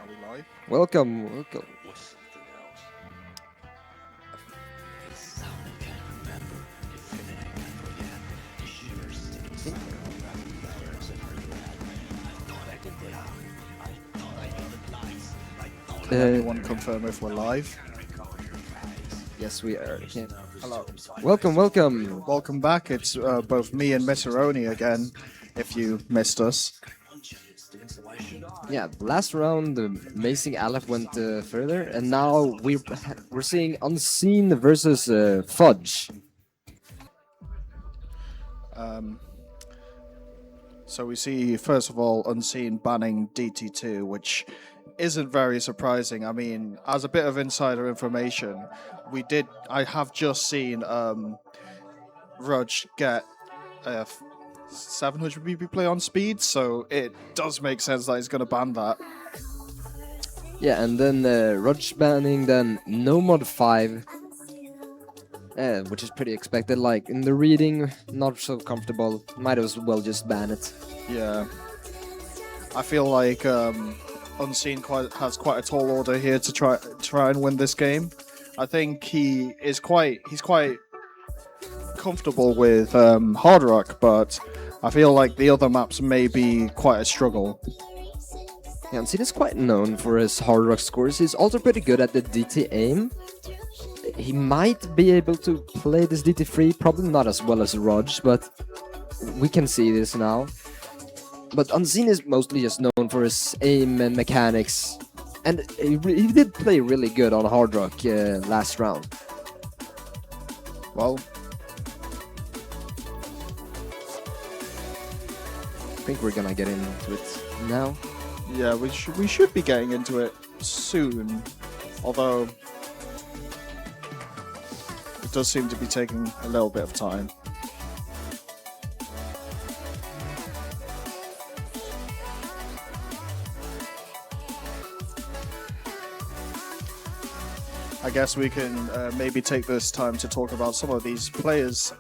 Are we live? Welcome, welcome. Can anyone confirm if we're live? Yes, we are. Yeah. Hello. Welcome, welcome. Welcome back. It's both me and Misseroni again, if you missed us. Yeah, last round, the amazing Aleph went further, and now we're seeing Unseen versus Fudge. So we see, first of all, Unseen banning DT2, which isn't very surprising. I mean, as a bit of insider information, I have just seen Rudge get 700 BP play on speed, so it does make sense that he's going to ban that. Yeah, and then Rudge banning, then no mod 5, which is pretty expected. Like, in the reading, not so comfortable. Might as well just ban it. Yeah. I feel like Unseen has quite a tall order here to try and win this game. I think he's quite comfortable with Hard Rock, but I feel like the other maps may be quite a struggle. Yeah, Unseen is quite known for his hard rock scores. He's also pretty good at the DT aim. He might be able to play this DT3, probably not as well as Rudge, but we can see this now. But Unseen is mostly just known for his aim and mechanics, and he did play really good on hard rock last round. Well, I think we're gonna get into it now. yeah, we should be getting into it soon, although it does seem to be taking a little bit of time. I guess we can maybe take this time to talk about some of these players.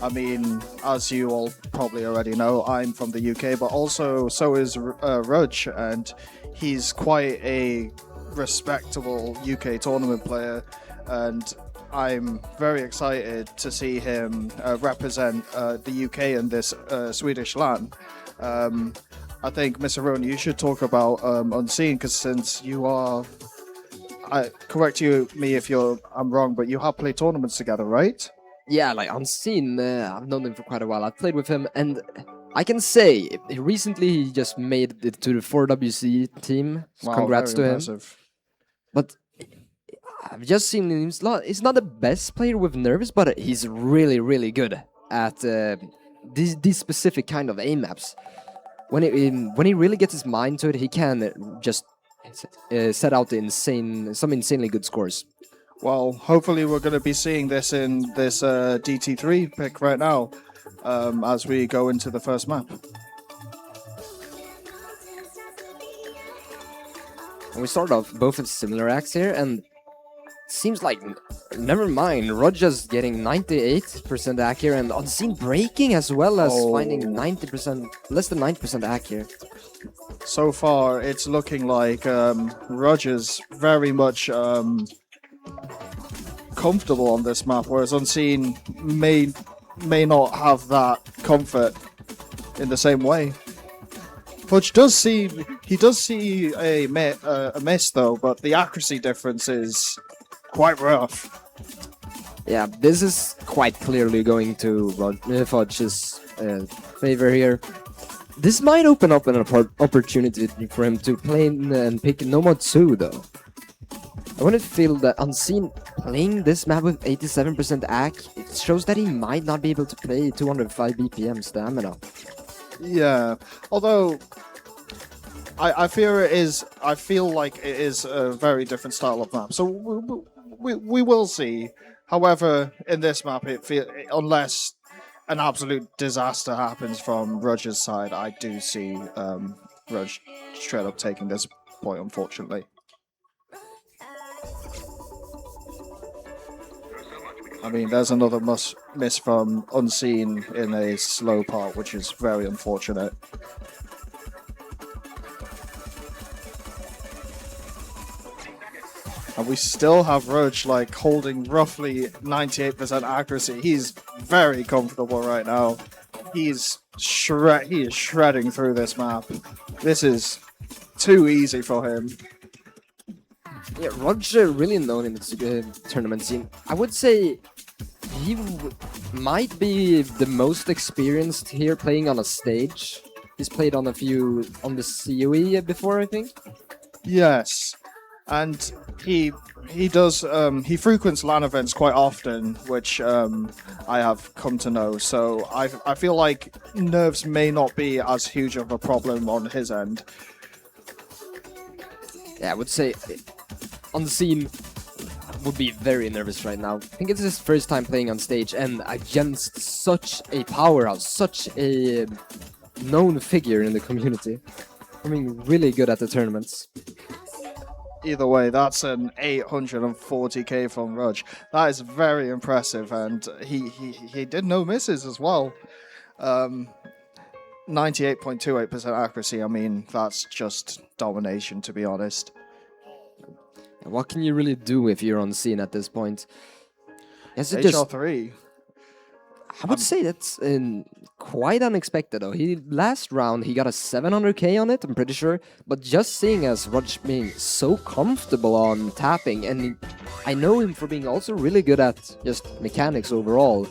I mean, as you all probably already know, I'm from the UK, but also so is Rudge, and he's quite a respectable UK tournament player, and I'm very excited to see him represent the UK in this Swedish LAN. I think, Mr. Rowan, you should talk about Unseen, because since you are... correct me if I'm wrong, but you have played tournaments together, right? Yeah, like Unseen, I've known him for quite a while. I've played with him, and I can say recently he just made it to the 4WC team. Wow, Congrats to very him. impressive. But I've just seen him. He's not the best player with nerves, but he's really, really good at these specific kind of aim maps. When he really gets his mind to it, he can just set out some insanely good scores. Well, hopefully we're going to be seeing this in this DT3 pick right now as we go into the first map. And we start off both with similar acts here, and seems like, never mind, Roger's getting 98% accurate and Unseen breaking as well as finding 90%, less than 90% accurate. So far, it's looking like Roger's very much comfortable on this map, whereas Unseen may not have that comfort in the same way. Fudge does see a miss though, but the accuracy difference is quite rough. Yeah, this is quite clearly going to Fudge's favor here. This might open up an opportunity for him to play and pick Nomad 2 though. I want to feel that Unseen playing this map with 87% AC, it shows that he might not be able to play 205 BPM stamina. Yeah, although I feel like it is a very different style of map. So we will see. However, in this map, unless an absolute disaster happens from Rudge's side, I do see Rudge straight up taking this point, unfortunately. I mean, there's another miss from Unseen in a slow part, which is very unfortunate. And we still have Roach like holding roughly 98% accuracy. He's very comfortable right now. He is shredding through this map. This is too easy for him. Yeah, Roger really known in the tournament scene. I would say he might be the most experienced here playing on a stage. He's played on a few on the COE before, I think. Yes, and he does he frequents LAN events quite often, which I have come to know. So I feel like nerves may not be as huge of a problem on his end. Yeah, I would say on the scene would be very nervous right now. I think it's his first time playing on stage and against such a powerhouse, such a known figure in the community. I mean, really good at the tournaments. Either way, that's an 840k from Rudge. That is very impressive, and he did no misses as well. 98.28% accuracy. I mean, that's just domination, to be honest. What can you really do if you're on scene at this point? Is it HR3. I would say that's quite unexpected though. Last round he got a 700k on it, I'm pretty sure. But just seeing as Rudge being so comfortable on tapping, and I know him for being also really good at just mechanics overall.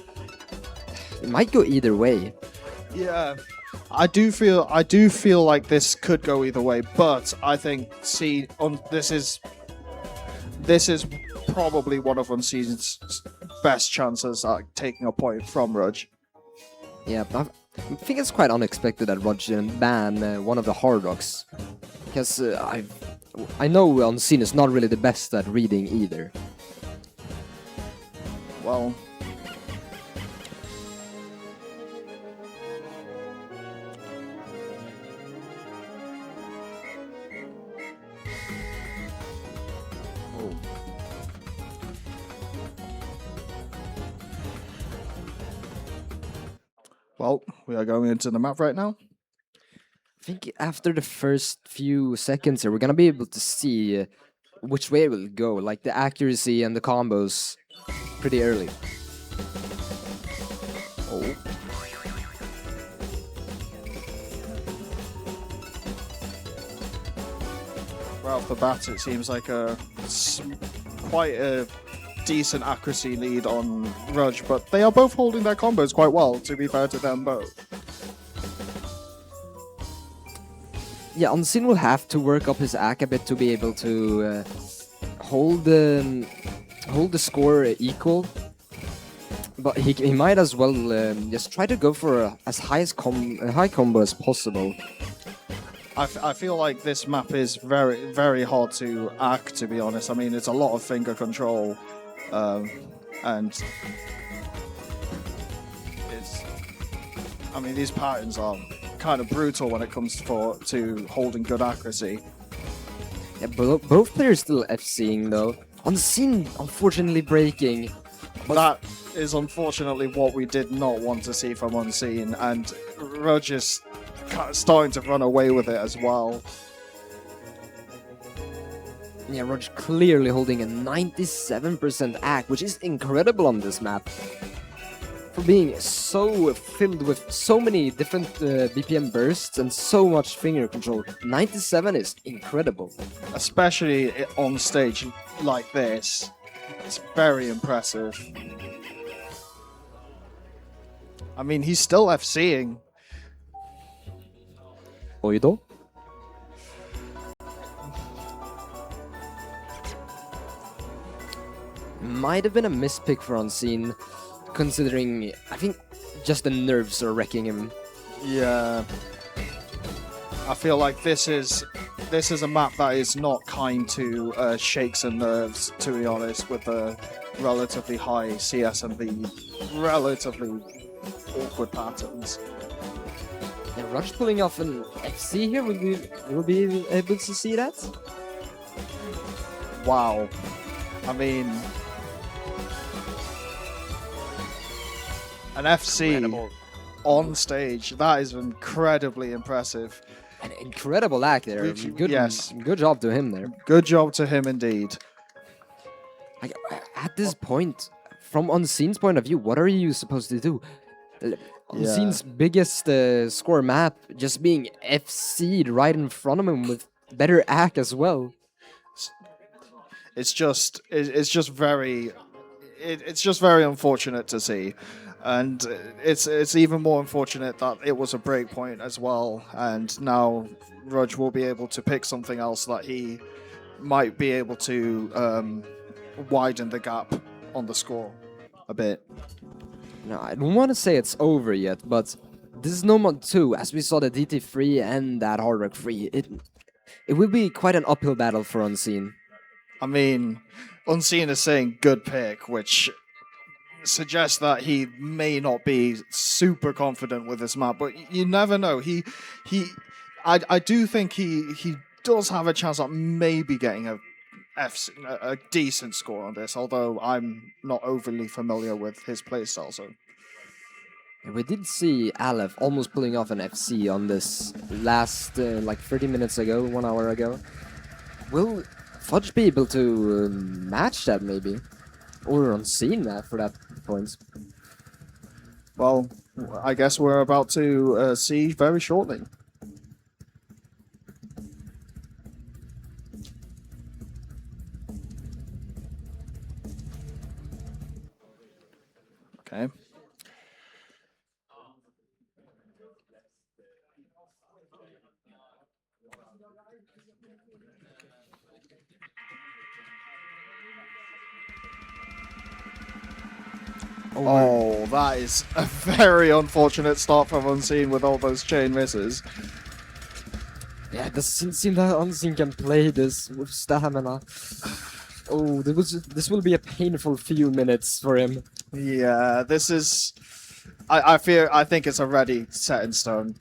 It might go either way. Yeah, I do feel like this could go either way, but I think this is probably one of Unseen's best chances at taking a point from Rudge. Yeah, but I think it's quite unexpected that Rudge didn't ban one of the hard rocks. Because I know Unseen is not really the best at reading either. Well, Well, we are going into the map right now. I think after the first few seconds here, we're gonna be able to see which way it will go, like the accuracy and the combos pretty early. Oh. Right off the bat, it seems like quite a decent accuracy lead on Rudge, but they are both holding their combos quite well, to be fair to them both. Yeah, Unseen will have to work up his AC a bit to be able to hold the score equal, but he might as well just try to go for as high combo as possible. I feel like this map is very, very hard to act, to be honest. I mean, it's a lot of finger control, and these patterns are kind of brutal when it comes to holding good accuracy. Yeah, both players still FCing though. Unseen, unfortunately, breaking. That is unfortunately what we did not want to see from Unseen, and Rudge is starting to run away with it as well. Yeah, Rudge clearly holding a 97% AC, which is incredible on this map. For being so filled with so many different BPM bursts and so much finger control, 97 is incredible. Especially on stage like this, it's very impressive. I mean, he's still FCing. Oido? Might have been a mispick for Unseen, considering I think just the nerves are wrecking him. Yeah, I feel like this is a map that is not kind to shakes and nerves, to be honest, with the relatively high CS and the relatively awkward patterns. Yeah, Rudge pulling off an FC here, will be able to see that? Wow. I mean, an FC incredible on stage, that is incredibly impressive. An incredible act there. Good job to him there. Good job to him indeed. Like, at this point, from Unseen's point of view, what are you supposed to do? Unseen's biggest score map just being FC'd right in front of him with better AC as well. It's just very it's just very unfortunate to see, and it's even more unfortunate that it was a break point as well, and now Rudge will be able to pick something else that he might be able to widen the gap on the score a bit. No, I don't want to say it's over yet, but this is no mod 2. As we saw the DT3 and that Hard Rock 3, it will be quite an uphill battle for Unseen. I mean, Unseen is saying good pick, which suggests that he may not be super confident with this map, but you never know. I do think he does have a chance at maybe getting a decent score on this, although I'm not overly familiar with his playstyle, so. We did see Aleph almost pulling off an FC on this last, like 30 minutes ago, 1 hour ago. Will Fudge be able to match that, maybe? Or Unseen that, for that point? Well, I guess we're about to see very shortly. Okay. Oh, that is a very unfortunate start from Unseen with all those chain misses. Yeah, it doesn't seem that Unseen can play this with stamina. Oh, this will be a painful few minutes for him. Yeah, this is. I think it's already set in stone.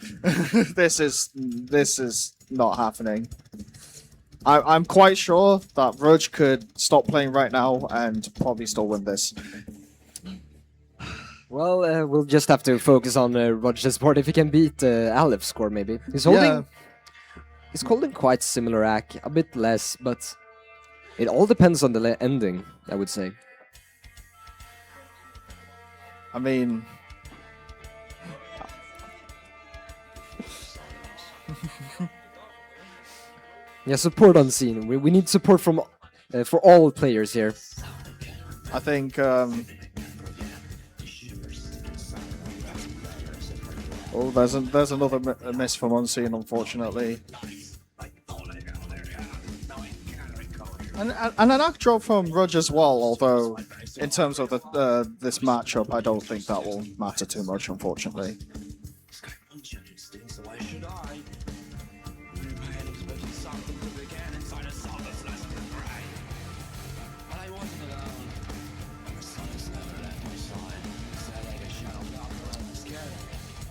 This is not happening. I'm quite sure that Rudge could stop playing right now and probably still win this. Well, we'll just have to focus on Rudge's part if he can beat Aleph's score, maybe. He's holding quite similar AC, a bit less, but it all depends on the ending, I would say. I mean, yeah, support Unseen. We need support from for all players here. I think. Oh, there's another miss from Unseen, unfortunately. And an act drop from Rudge as well, although in terms of this matchup, I don't think that will matter too much, unfortunately.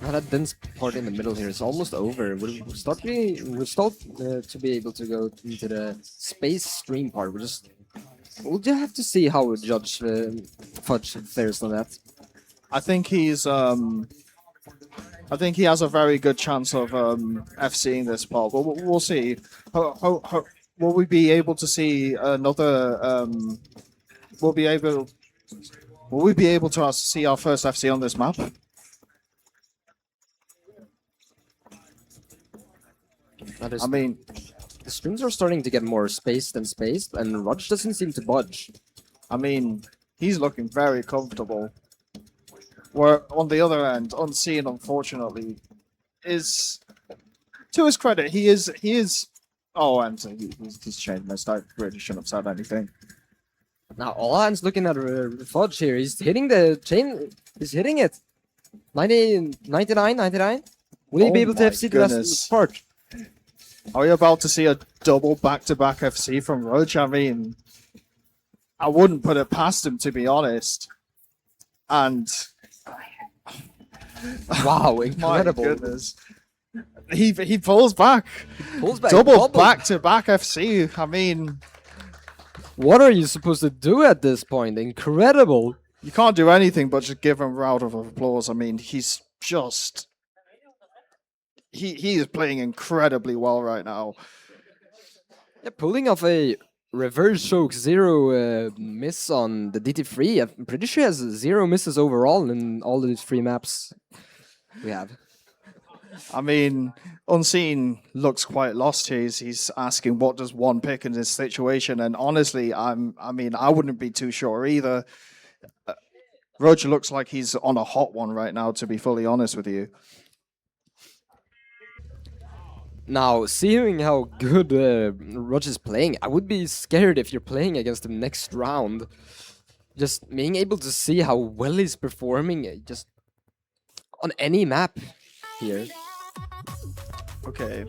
Now that dense part in the middle here is almost over. We're starting to be able to go into the space stream part. We'll just have to see how Judge Fudge fares on that. I think he has a very good chance of FCing this part, but we'll see. Will we be able to see another? Will we be able to see our first FC on this map? I mean, the streams are starting to get more spaced and spaced, and Rudge doesn't seem to budge. I mean, he's looking very comfortable. Where on the other end, Unseen, unfortunately, is, to his credit, he is. Oh, and he's changed my start. Really shouldn't have said anything. Now all hands looking at Fudge here. He's hitting the chain. He's hitting it. 90, 99, 99. Will he be able to FC the last part? Are we about to see a double back-to-back FC from Rudge? I mean, I wouldn't put it past him, to be honest. And wow, incredible! My goodness, he pulls back. Pulls back. Double back-to-back FC. I mean, what are you supposed to do at this point? Incredible! You can't do anything but just give him a round of applause. I mean, he's just. He is playing incredibly well right now. Yeah, pulling off a reverse choke, zero miss on the DT3. I'm pretty sure he has zero misses overall in all these 3 maps we have. I mean, Unseen looks quite lost here. He's asking what does one pick in this situation, and honestly, I wouldn't be too sure either. Roger looks like he's on a hot one right now, to be fully honest with you. Now, seeing how good Roger's playing, I would be scared if you're playing against him next round. Just being able to see how well he's performing, just on any map here. Okay.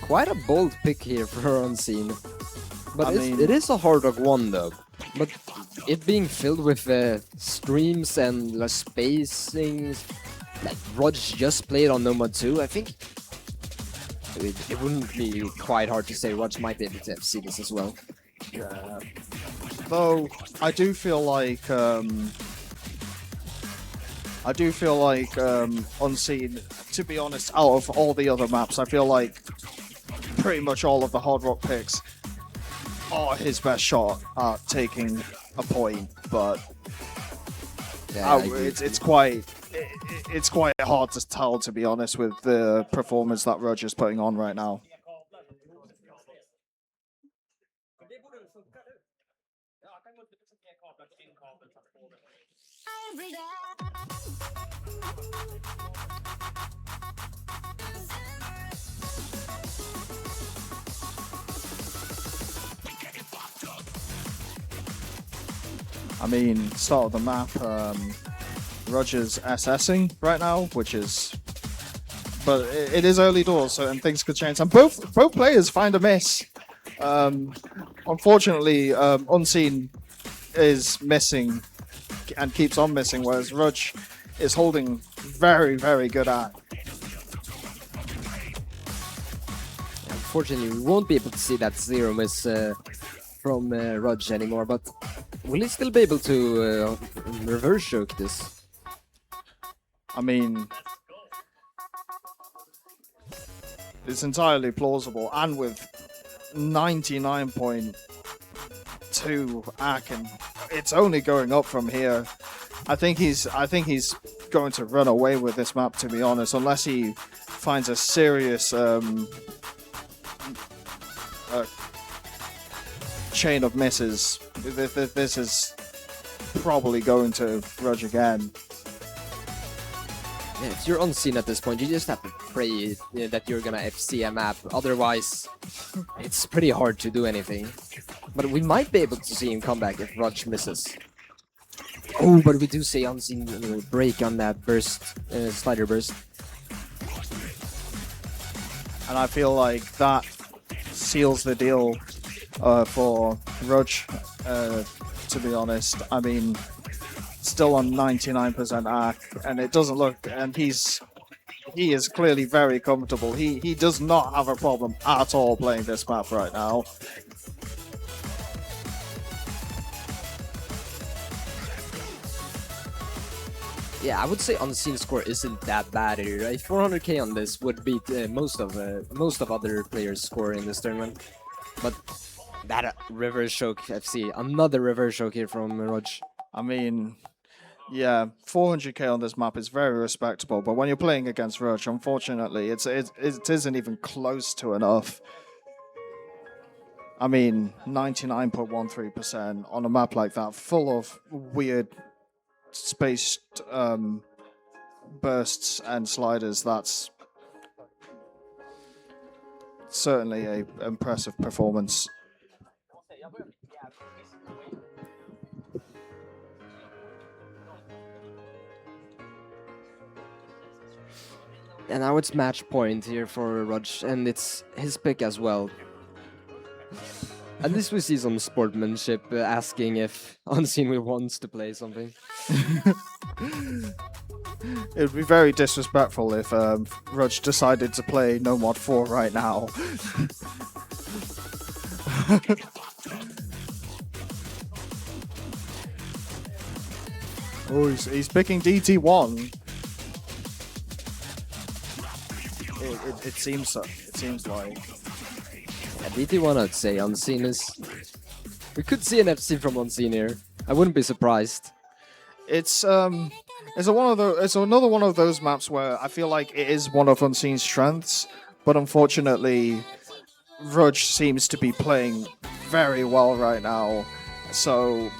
Quite a bold pick here for Unseen. But it is a hard rock 1 though. But it being filled with streams and spacings, like Rog just played on Nomad 2, I think it wouldn't be quite hard to say Rog might be able to FC this as well. Yeah. Though I do feel like Unseen, to be honest, out of all the other maps, I feel like pretty much all of the hard rock picks are his best shot at taking a point, but yeah, it's quite hard to tell, to be honest, with the performance that Roger's putting on right now. I mean, start of the map, Roger's SSing right now, which is... But it is early doors, so and things could change. And both players find a miss. Unfortunately, Unseen is missing and keeps on missing, whereas Rudge is holding very, very good at. Unfortunately, we won't be able to see that zero miss from Rudge anymore, but will he still be able to reverse choke this? I mean, it's entirely plausible, and with 99.2 AC, and it's only going up from here. I think he's going to run away with this map, to be honest, unless he finds a serious chain of misses. This is probably going to Rudge again. Yeah, if you're Unseen at this point, you just have to pray that you're gonna FC a map. Otherwise, it's pretty hard to do anything. But we might be able to see him come back if Rudge misses. Oh, but we do see Unseen break on that burst, slider burst. And I feel like that seals the deal for Rudge, to be honest. I mean, still on 99% AC, and it doesn't look, and he is clearly very comfortable. He does not have a problem at all playing this map right now. Yeah, I would say Unseen score isn't that bad here. Right? 400k on this would beat most of other players' score in this tournament. But that reverse choke FC, another reverse choke here from Rudge. I mean, yeah, 400k on this map is very respectable, but when you're playing against Rudge, unfortunately, it isn't even close to enough. I mean, 99.13% on a map like that, full of weird spaced bursts and sliders. That's certainly an impressive performance. And now it's match point here for Rudge, and it's his pick as well. At least we see some sportsmanship, asking if Unseen wants to play something. It would be very disrespectful if Rudge decided to play No Mod 4 right now. Oh, he's picking DT1. It seems so. It seems like. At DT1, I'd say Unseen is... We could see an FC from Unseen here. I wouldn't be surprised. It's another one of those maps where I feel like it is one of Unseen's strengths, but unfortunately, Rudge seems to be playing very well right now. So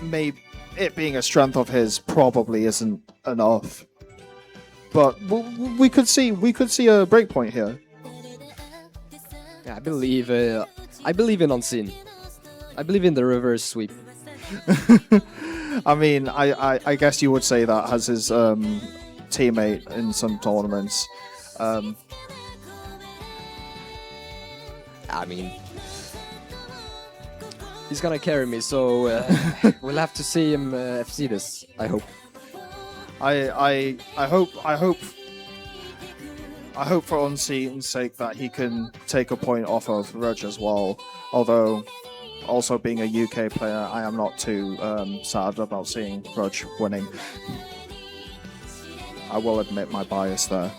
it being a strength of his probably isn't enough. But we could see a breakpoint here. Yeah, I believe in Unseen. I believe in the reverse sweep. I mean, I guess you would say that as his teammate in some tournaments. I mean, he's gonna carry me, so we'll have to see him FC this. I hope. I hope for Unseen's sake that he can take a point off of Rudge as well. Although, also being a UK player, I am not too sad about seeing Rudge winning. I will admit my bias there.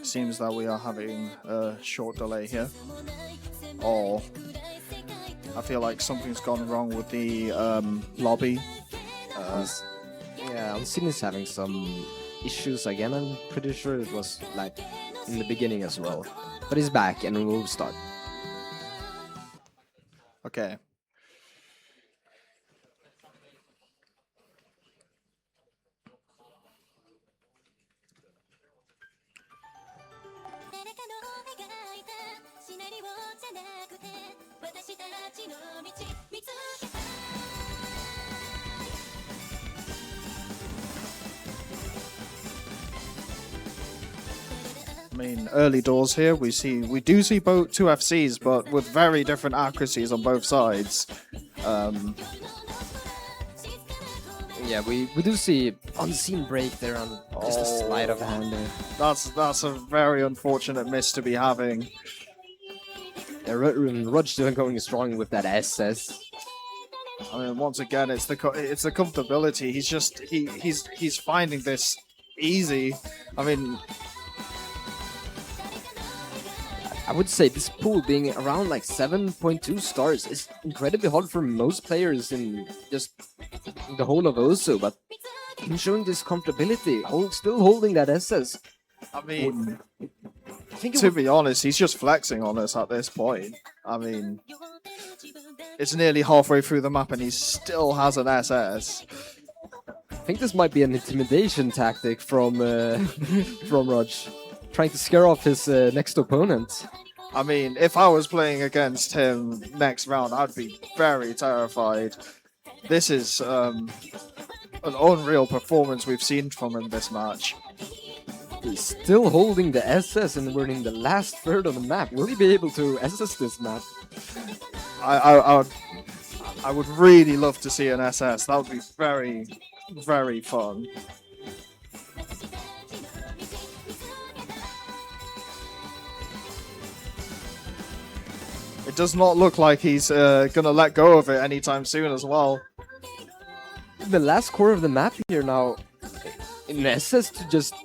Seems that we are having a short delay here. Or I feel like something's gone wrong with the lobby. Yeah, Unseen is having some issues again. I'm pretty sure it was like in the beginning as well. But he's back and we'll start. Okay. I mean, early doors here. We do see both two FCs, but with very different accuracies on both sides. Yeah, we do see Unseen break there on just a sleight of hand there. That's a very unfortunate miss to be having. Yeah, Rudge still going strong with that SS. I mean, once again, it's the comfortability. He's finding this easy. I mean, I would say this pool being around like 7.2 stars is incredibly hard for most players in just the whole of Osu, but him showing this comfortability, still holding that SS. I mean, to be honest, he's just flexing on us at this point. I mean, it's nearly halfway through the map and he still has an SS. I think this might be an intimidation tactic from Rudge, trying to scare off his next opponent. I mean, if I was playing against him next round, I'd be very terrified. This is an unreal performance we've seen from him this match. He's still holding the SS and we're in the last third of the map. Will he be able to SS this map? I would really love to see an SS. That would be very, very fun. It does not look like he's gonna let go of it anytime soon as well. The last core of the map here now, in SS to just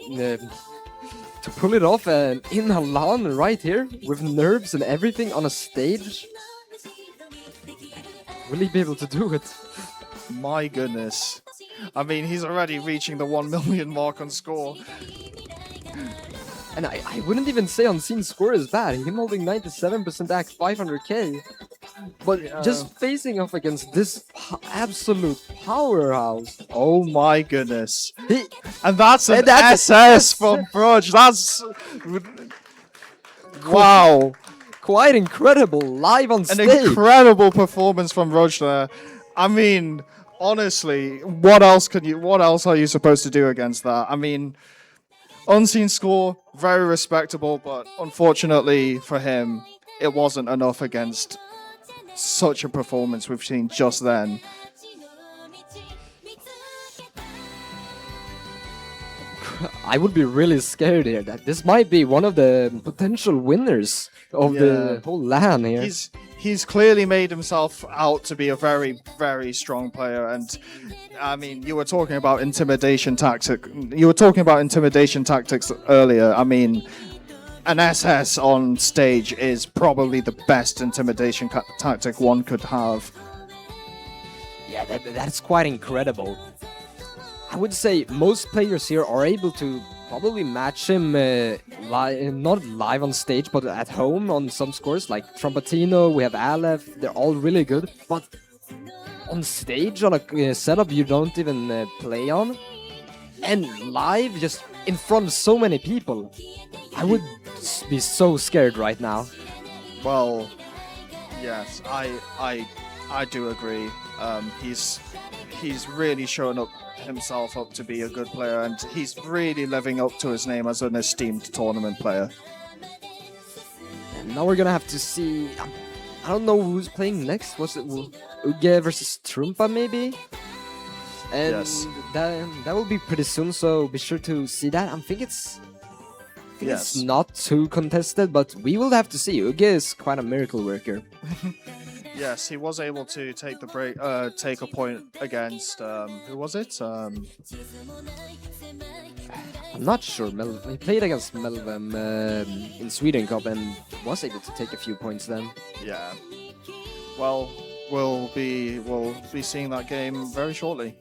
to pull it off and in a LAN right here with nerves and everything on a stage. Will he be able to do it? My goodness. I mean, he's already reaching the 1 million mark on score. And I wouldn't even say Unseen's score is bad. Him holding 97% act 500k. But just facing off against this absolute powerhouse. Oh my goodness. And that's an SS from Fudge. That's... Wow. Quite incredible, live on stage. An incredible performance from Fudge there. I mean, honestly, what else are you supposed to do against that? I mean... Unseen score, very respectable, but unfortunately for him, it wasn't enough against such a performance we've seen just then. I would be really scared here that this might be one of the potential winners of the whole LAN here. He's clearly made himself out to be a very, very strong player, and I mean, you were talking about intimidation tactics earlier. I mean, an SS on stage is probably the best intimidation tactic one could have. Yeah, that's quite incredible. I would say most players here are able to probably match him, not live on stage, but at home on some scores. Like Trumpatino, we have Aleph, they're all really good. But on stage, on a setup you don't even play on, and live, just in front of so many people, I would be so scared right now. Well, yes, I do agree. He's really shown himself up to be a good player, and he's really living up to his name as an esteemed tournament player. And now we're gonna have to see. I don't know who's playing next. Was it Uge versus Trumpa maybe? And Yes. that will be pretty soon. So be sure to see that. I think it's Yes. not too contested, but we will have to see. Uge is quite a miracle worker. Yes, he was able to take the break, take a point against who was it? I'm not sure. He played against Melvem in Sweden Cup and was able to take a few points then. Yeah. Well, we'll be seeing that game very shortly.